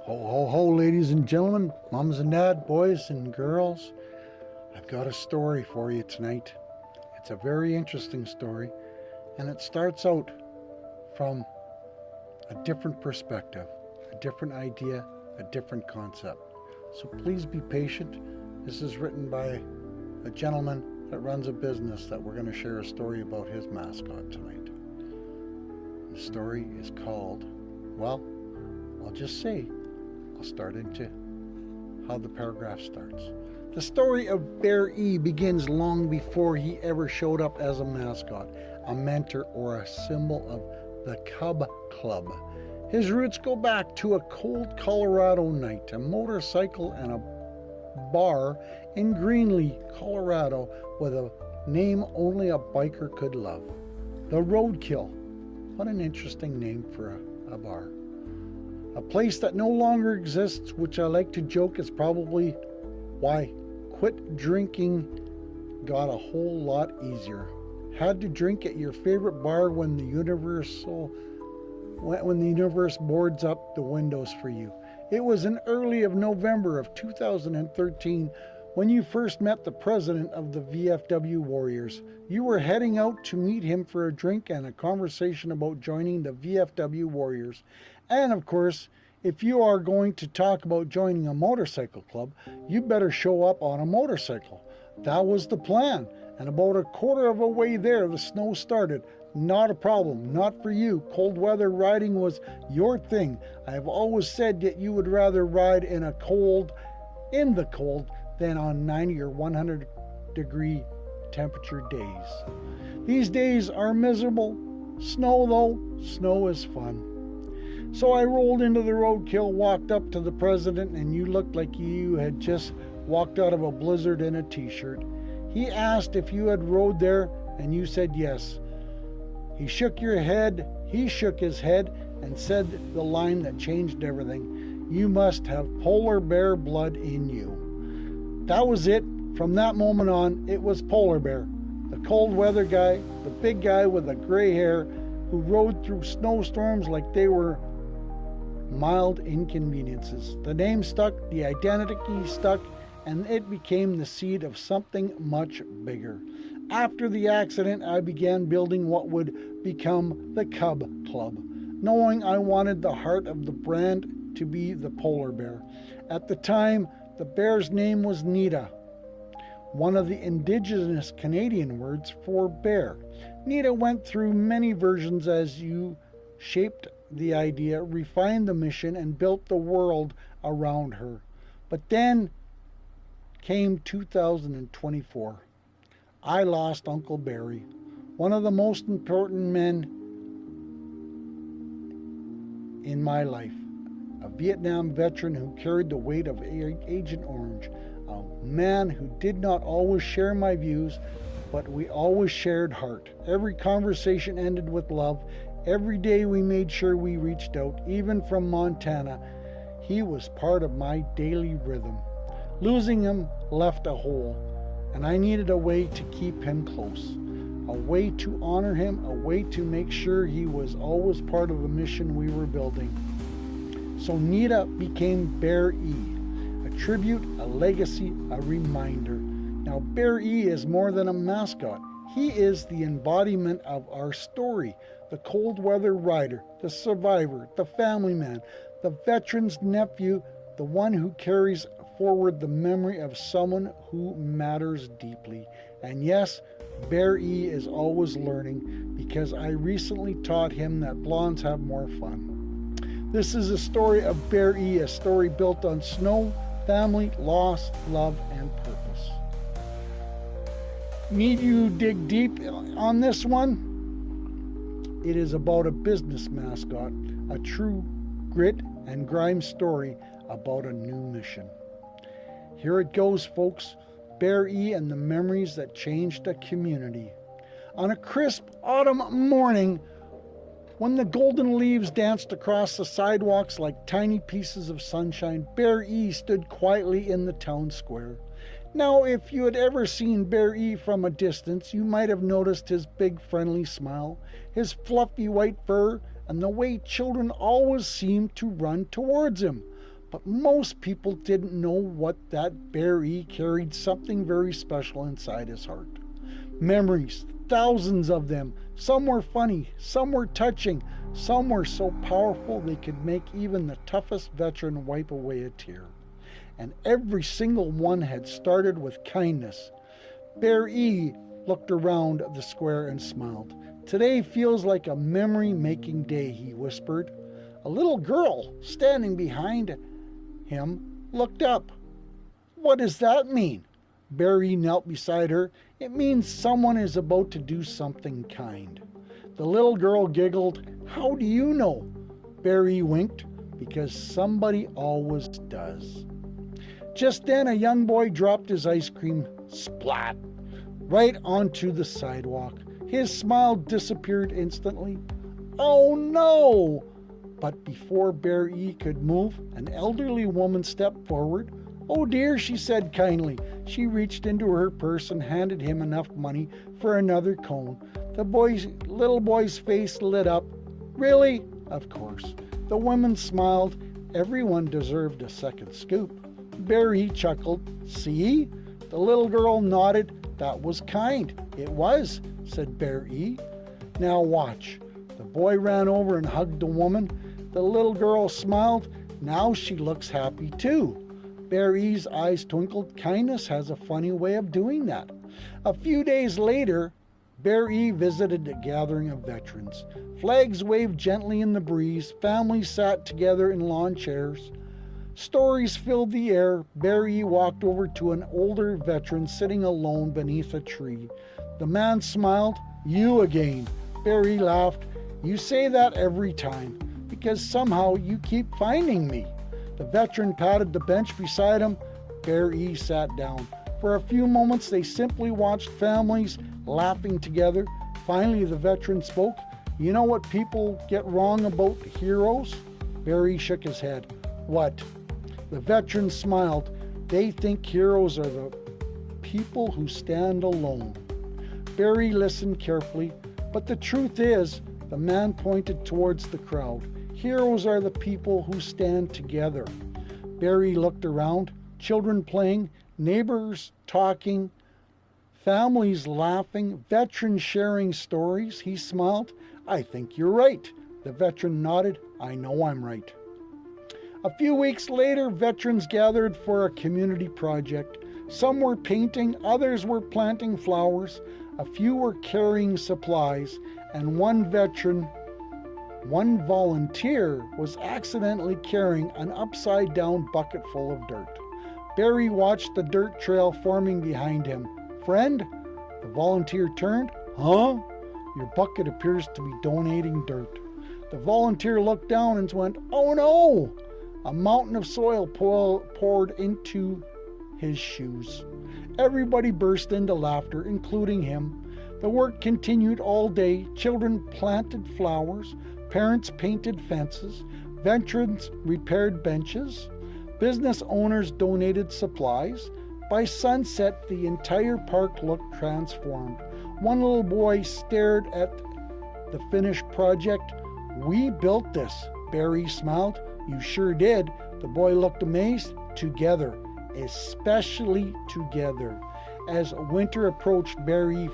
Ho, ho, ho, ladies and gentlemen, moms and dad, boys and girls. I've got a story for you tonight. It's a very interesting story, and it starts out from a different perspective, a different idea, a different concept. So please be patient. This is written by a gentleman that runs a business that we're going to share a story about his mascot tonight. The story is called, well, I'll just say, I'll start into how the paragraph starts. The story of Bear E begins long before he ever showed up as a mascot, a mentor, or a symbol of the Cub Club. His roots go back to a cold Colorado night, a motorcycle and a bar in Greenlee, Colorado, with a name only a biker could love. The Roadkill. What an interesting name for a bar. A place that no longer exists, which I like to joke is probably why quit drinking got a whole lot easier. Had to drink at your favorite bar when the universe boards up the windows for you. It was in early of November of 2013 when you first met the president of the VFW Warriors. You were heading out to meet him for a drink and a conversation about joining the VFW Warriors. And of course, if you are going to talk about joining a motorcycle club, you better show up on a motorcycle. That was the plan. And about a quarter of a way there, the snow started. Not a problem, not for you. Cold weather riding was your thing. I have always said that you would rather ride in the cold than on 90 or 100 degree temperature days. These days are miserable. Snow though, snow is fun. So I rolled into the Roadkill, walked up to the president, and you looked like you had just walked out of a blizzard in a t-shirt. He asked if you had rode there, and you said yes. He shook his head and said the line that changed everything. You must have polar bear blood in you. That was it. From that moment on, it was Polar Bear, the cold weather guy, the big guy with the gray hair who rode through snowstorms like they were mild inconveniences. The name stuck, the identity stuck, and it became the seed of something much bigger. After the accident, I began building what would become the Cub Club, knowing I wanted the heart of the brand to be the polar bear. At the time, the bear's name was Nita, one of the indigenous Canadian words for bear. Nita went through many versions as you shaped the idea, refined the mission, and built the world around her. But then came 2024. I lost Uncle Barry, one of the most important men in my life, a Vietnam veteran who carried the weight of Agent Orange, a man who did not always share my views, but we always shared heart. Every conversation ended with love. Every day we made sure we reached out, even from Montana. He was part of my daily rhythm. Losing him left a hole, and I needed a way to keep him close, a way to honor him, a way to make sure he was always part of the mission we were building. So Nita became Bear E, a tribute, a legacy, a reminder. Now Bear E is more than a mascot. He is the embodiment of our story, the cold weather rider, the survivor, the family man, the veteran's nephew, the one who carries forward the memory of someone who matters deeply. And yes, Bear E is always learning, because I recently taught him that blondes have more fun. This is a story of Bear E, a story built on snow, family, loss, love, and purpose. Need you dig deep on this one? It is about a business mascot, a true grit and grime story about a new mission. Here it goes, folks. Bear E and the memories that changed a community. On a crisp autumn morning, when the golden leaves danced across the sidewalks like tiny pieces of sunshine, Bear E stood quietly in the town square. Now, if you had ever seen Bear E from a distance, you might have noticed his big friendly smile, his fluffy white fur, and the way children always seemed to run towards him. But most people didn't know what that Barry carried something very special inside his heart. Memories, thousands of them. Some were funny, some were touching, some were so powerful they could make even the toughest veteran wipe away a tear. And every single one had started with kindness. Barry looked around the square and smiled. Today feels like a memory-making day, he whispered. A little girl standing behind him looked up. What does that mean? Barry knelt beside her. It means someone is about to do something kind. The little girl giggled. How do you know? Barry winked. Because somebody always does. Just then a young boy dropped his ice cream, splat, right onto the sidewalk. His smile disappeared instantly. Oh no! But before Barry could move, an elderly woman stepped forward. Oh dear, she said kindly. She reached into her purse and handed him enough money for another cone. The little boy's face lit up. Really? Of course. The woman smiled. Everyone deserved a second scoop. Barry chuckled. See? The little girl nodded. That was kind. It was, said Barry. Now watch. The boy ran over and hugged the woman. The little girl smiled. Now she looks happy too. Barry's eyes twinkled. Kindness has a funny way of doing that. A few days later, Barry visited a gathering of veterans. Flags waved gently in the breeze. Families sat together in lawn chairs. Stories filled the air. Barry walked over to an older veteran sitting alone beneath a tree. The man smiled. You again. Barry laughed. You say that every time, because somehow you keep finding me. The veteran patted the bench beside him. Barry sat down. For a few moments they simply watched families laughing together. Finally the veteran spoke. You know what people get wrong about heroes? Barry shook his head. What? The veteran smiled. They think heroes are the people who stand alone. Barry listened carefully, but the truth is, the man pointed towards the crowd. Heroes are the people who stand together. Barry looked around. Children playing, neighbors talking, families laughing, veterans sharing stories. He smiled. I think you're right. The veteran nodded. I know I'm right. A few weeks later, veterans gathered for a community project. Some were painting, others were planting flowers, a few were carrying supplies, and one volunteer was accidentally carrying an upside-down bucket full of dirt. Barry watched the dirt trail forming behind him. Friend? The volunteer turned. Huh? Your bucket appears to be donating dirt. The volunteer looked down and went, oh no! A mountain of soil poured into his shoes. Everybody burst into laughter, including him. The work continued all day. Children planted flowers. Parents painted fences. Veterans repaired benches. Business owners donated supplies. By sunset, the entire park looked transformed. One little boy stared at the finished project. We built this. Barry smiled. You sure did. The boy looked amazed. Together. Especially together. As winter approached, Barry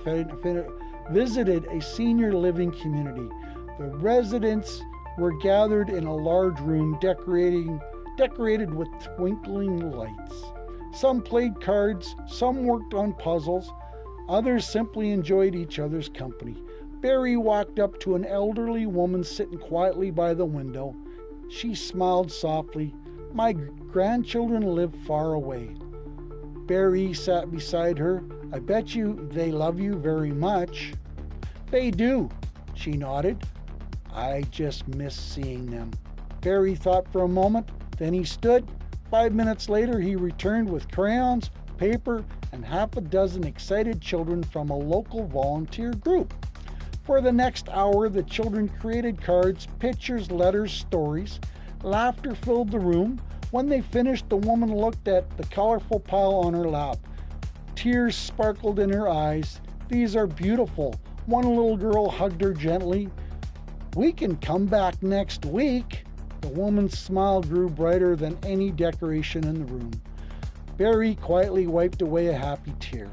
visited a senior living community. The residents were gathered in a large room decorated with twinkling lights. Some played cards, some worked on puzzles, others simply enjoyed each other's company. Barry walked up to an elderly woman sitting quietly by the window. She smiled softly. My grandchildren live far away. Barry sat beside her. I bet you they love you very much. They do, she nodded. I just miss seeing them. Barry thought for a moment, then he stood. 5 minutes later, he returned with crayons, paper, and half a dozen excited children from a local volunteer group. For the next hour, the children created cards, pictures, letters, stories. Laughter filled the room. When they finished, the woman looked at the colorful pile on her lap. Tears sparkled in her eyes. These are beautiful. One little girl hugged her gently. We can come back next week. The woman's smile grew brighter than any decoration in the room. Barry quietly wiped away a happy tear.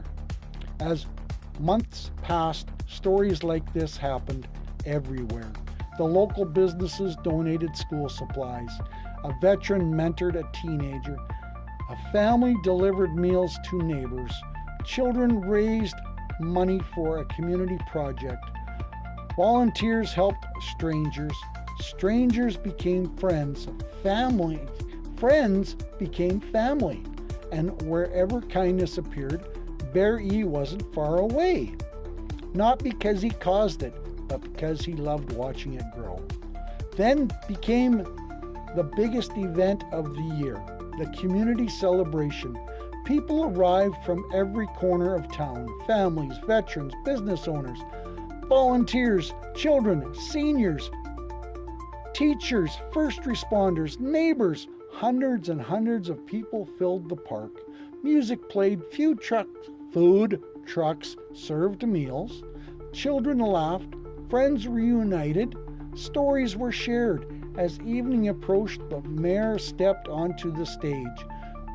As months passed, stories like this happened everywhere. The local businesses donated school supplies. A veteran mentored a teenager. A family delivered meals to neighbors. Children raised money for a community project. Volunteers helped strangers. Strangers became friends. Friends became family. And wherever kindness appeared, Barry wasn't far away. Not because he caused it, but because he loved watching it grow. Then became the biggest event of the year, the community celebration. People arrived from every corner of town, families, veterans, business owners, volunteers, children, seniors, teachers, first responders, neighbors. Hundreds and hundreds of people filled the park. Music played, food trucks served meals. Children laughed, friends reunited, stories were shared. As evening approached, the mayor stepped onto the stage.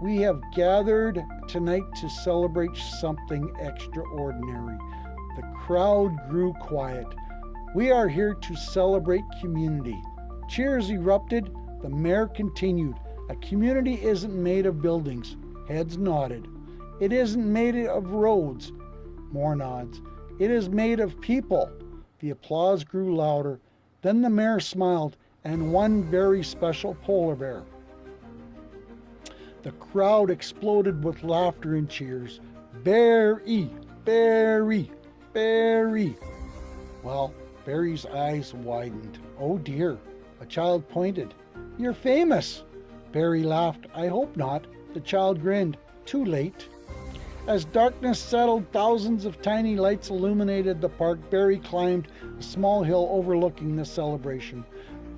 We have gathered tonight to celebrate something extraordinary. The crowd grew quiet. We are here to celebrate community. Cheers erupted. The mayor continued. A community isn't made of buildings. Heads nodded. It isn't made of roads. More nods. It is made of people. The applause grew louder. Then the mayor smiled and one very special polar bear. The crowd exploded with laughter and cheers. Barry, Barry, Barry. Well, Barry's eyes widened. Oh dear, a child pointed. You're famous. Barry laughed. I hope not. The child grinned. Too late. As darkness settled, thousands of tiny lights illuminated the park. Barry climbed a small hill overlooking the celebration.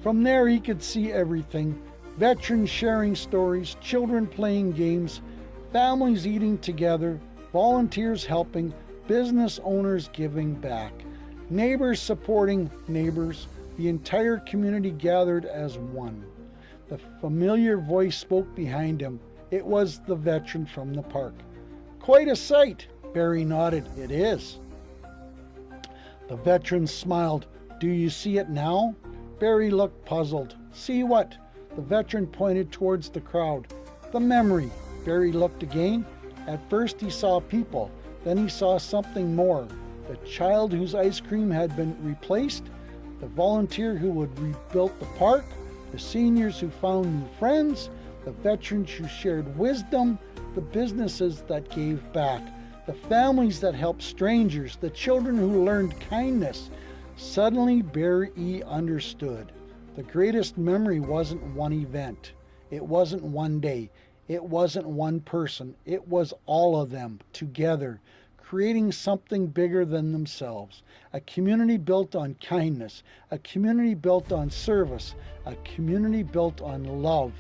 From there he could see everything. Veterans sharing stories, children playing games, families eating together, volunteers helping, business owners giving back, neighbors supporting neighbors. The entire community gathered as one. The familiar voice spoke behind him. It was the veteran from the park. Quite a sight. Barry nodded. It is. The veteran smiled. Do you see it now? Barry looked puzzled. See what? The veteran pointed towards the crowd. The memory. Barry looked again. At first he saw people. Then he saw something more. The child whose ice cream had been replaced. The volunteer who had rebuilt the park. The seniors who found new friends. The veterans who shared wisdom. The businesses that gave back. The families that helped strangers. The children who learned kindness. Suddenly Barry understood. The greatest memory wasn't one event. It wasn't one day. It wasn't one person. It was all of them together, creating something bigger than themselves. A community built on kindness. A community built on service. A community built on love.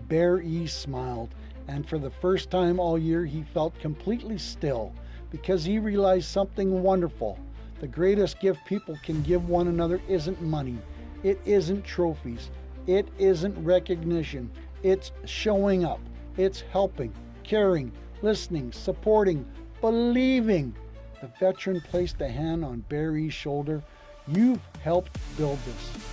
Barry smiled, and for the first time all year he felt completely still because he realized something wonderful. The greatest gift people can give one another isn't money. It isn't trophies. It isn't recognition. It's showing up. It's helping, caring, listening, supporting, believing. The veteran placed a hand on Barry's shoulder. You've helped build this.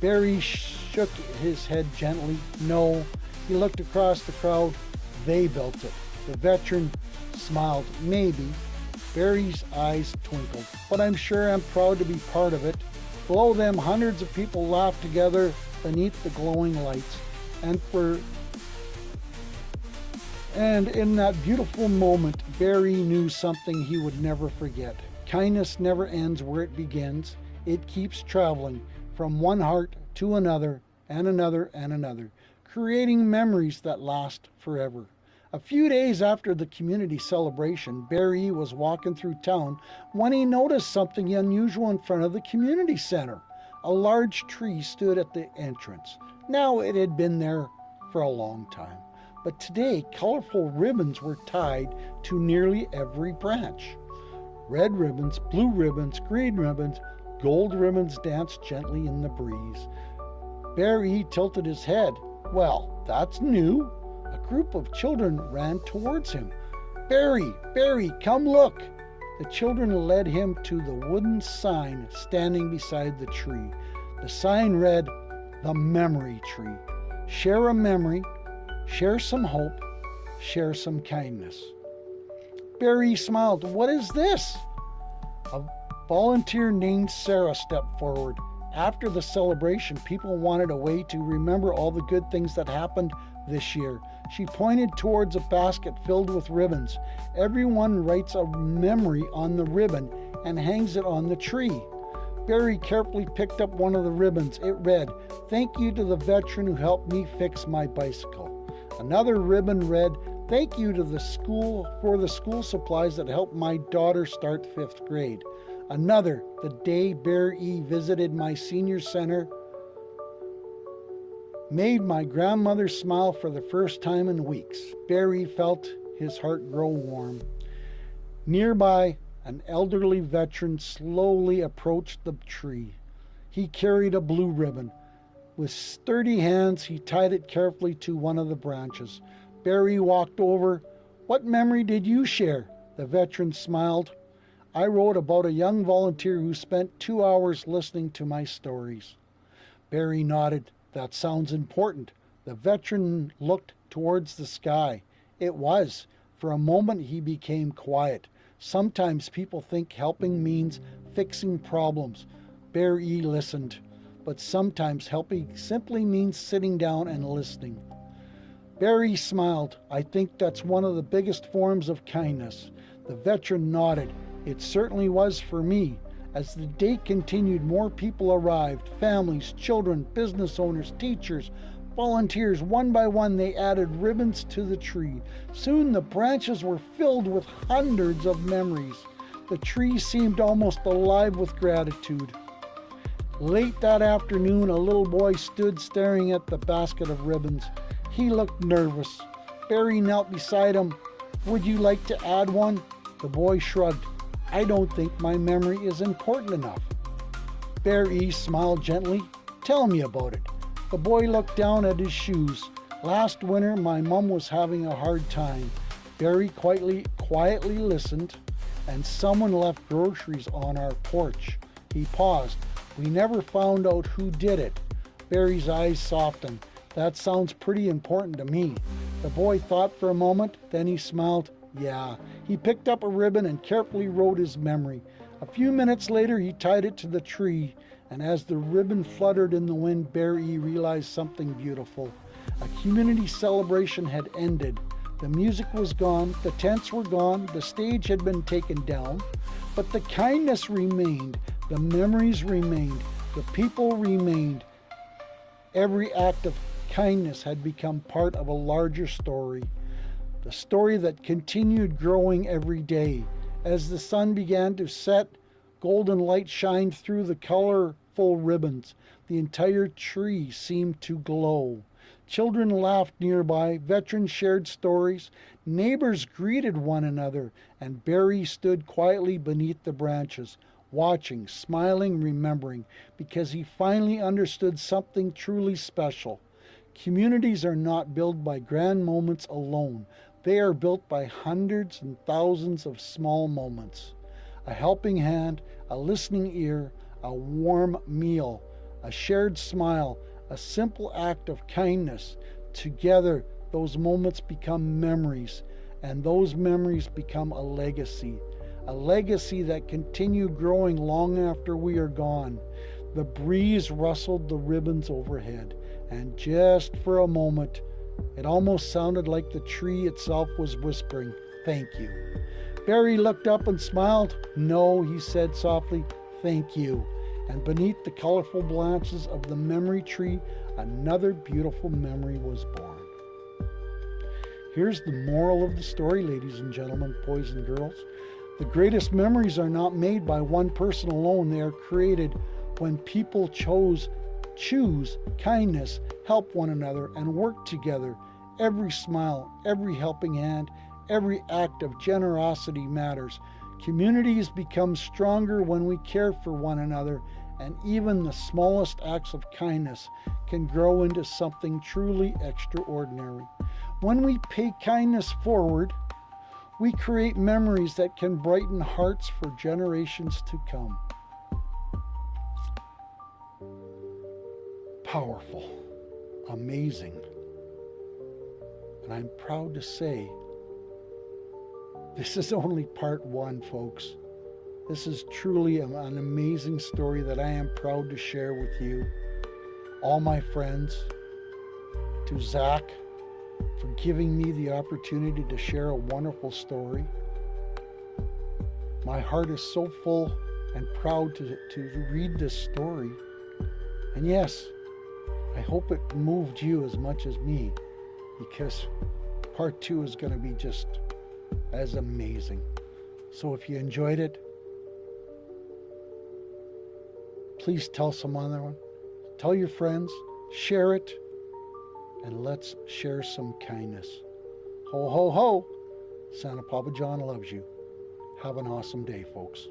Barry shook his head gently. No. He looked across the crowd. They built it. The veteran smiled. Maybe. Barry's eyes twinkled. But I'm sure I'm proud to be part of it. Below them, hundreds of people laughed together beneath the glowing lights. And in that beautiful moment, Barry knew something he would never forget. Kindness never ends where it begins. It keeps traveling from one heart to another and another and another, creating memories that last forever. A few days after the community celebration, Barry was walking through town when he noticed something unusual in front of the community center. A large tree stood at the entrance. Now it had been there for a long time, but today colorful ribbons were tied to nearly every branch. Red ribbons, blue ribbons, green ribbons, gold ribbons danced gently in the breeze. Barry tilted his head. Well, that's new. A group of children ran towards him. Barry, Barry, come look. The children led him to the wooden sign standing beside the tree. The sign read, "The Memory Tree. Share a memory, share some hope, share some kindness." Barry smiled. What is this? A volunteer named Sarah stepped forward. After the celebration, people wanted a way to remember all the good things that happened this year. She pointed towards a basket filled with ribbons. Everyone writes a memory on the ribbon and hangs it on the tree. Barry carefully picked up one of the ribbons. It read, "Thank you to the veteran who helped me fix my bicycle." Another ribbon read, "Thank you to the school for the school supplies that helped my daughter start 5th grade." Another, "The day Barry visited my senior center made my grandmother smile for the first time in weeks." Barry felt his heart grow warm. Nearby, an elderly veteran slowly approached the tree. He carried a blue ribbon. With sturdy hands, he tied it carefully to one of the branches. Barry walked over. "What memory did you share?" The veteran smiled. "I wrote about a young volunteer who spent 2 hours listening to my stories." Barry nodded. "That sounds important." The veteran looked towards the sky. It was. For a moment he became quiet. Sometimes people think helping means fixing problems. Barry listened. But sometimes helping simply means sitting down and listening. Barry smiled. "I think that's one of the biggest forms of kindness." The veteran nodded. "It certainly was for me." As the day continued, more people arrived. Families, children, business owners, teachers, volunteers. One by one, they added ribbons to the tree. Soon the branches were filled with hundreds of memories. The tree seemed almost alive with gratitude. Late that afternoon, a little boy stood staring at the basket of ribbons. He looked nervous. Barry knelt beside him. "Would you like to add one?" The boy shrugged. "I don't think my memory is important enough." Barry smiled gently. "Tell me about it." The boy looked down at his shoes. "Last winter, my mom was having a hard time." Barry quietly listened, and someone left groceries on our porch. He paused. "We never found out who did it." Barry's eyes softened. "That sounds pretty important to me." The boy thought for a moment, then he smiled. "Yeah." He picked up a ribbon and carefully wrote his memory. A few minutes later, he tied it to the tree, and as the ribbon fluttered in the wind, Barry realized something beautiful. A community celebration had ended. The music was gone, the tents were gone, the stage had been taken down, but the kindness remained, the memories remained, the people remained. Every act of kindness had become part of a larger story. The story that continued growing every day. As the sun began to set, golden light shined through the colorful ribbons. The entire tree seemed to glow. Children laughed nearby, veterans shared stories, neighbors greeted one another, and Barry stood quietly beneath the branches, watching, smiling, remembering, because he finally understood something truly special. Communities are not built by grand moments alone. They are built by hundreds and thousands of small moments. A helping hand, a listening ear, a warm meal, a shared smile, a simple act of kindness. Together, those moments become memories, and those memories become a legacy that continue growing long after we are gone. The breeze rustled the ribbons overhead, and just for a moment, it almost sounded like the tree itself was whispering, "Thank you." Barry looked up and smiled. "No," he said softly, "thank you." And beneath the colorful branches of the memory tree, another beautiful memory was born. Here's the moral of the story, ladies and gentlemen, boys and girls. The greatest memories are not made by one person alone. They are created when people choose kindness, help one another, and work together. Every smile, every helping hand, every act of generosity matters. Communities become stronger when we care for one another, and even the smallest acts of kindness can grow into something truly extraordinary. When we pay kindness forward, we create memories that can brighten hearts for generations to come. Powerful, amazing, and I'm proud to say this is only part one, folks. This is truly an amazing story that I am proud to share with you, all my friends, to Zach for giving me the opportunity to share a wonderful story. My heart is so full and proud to read this story. And yes, I hope it moved you as much as me, because part two is going to be just as amazing. So if you enjoyed it, please tell someone, tell your friends, share it, and let's share some kindness. Ho, ho, ho! Santa Papa John loves you. Have an awesome day, folks.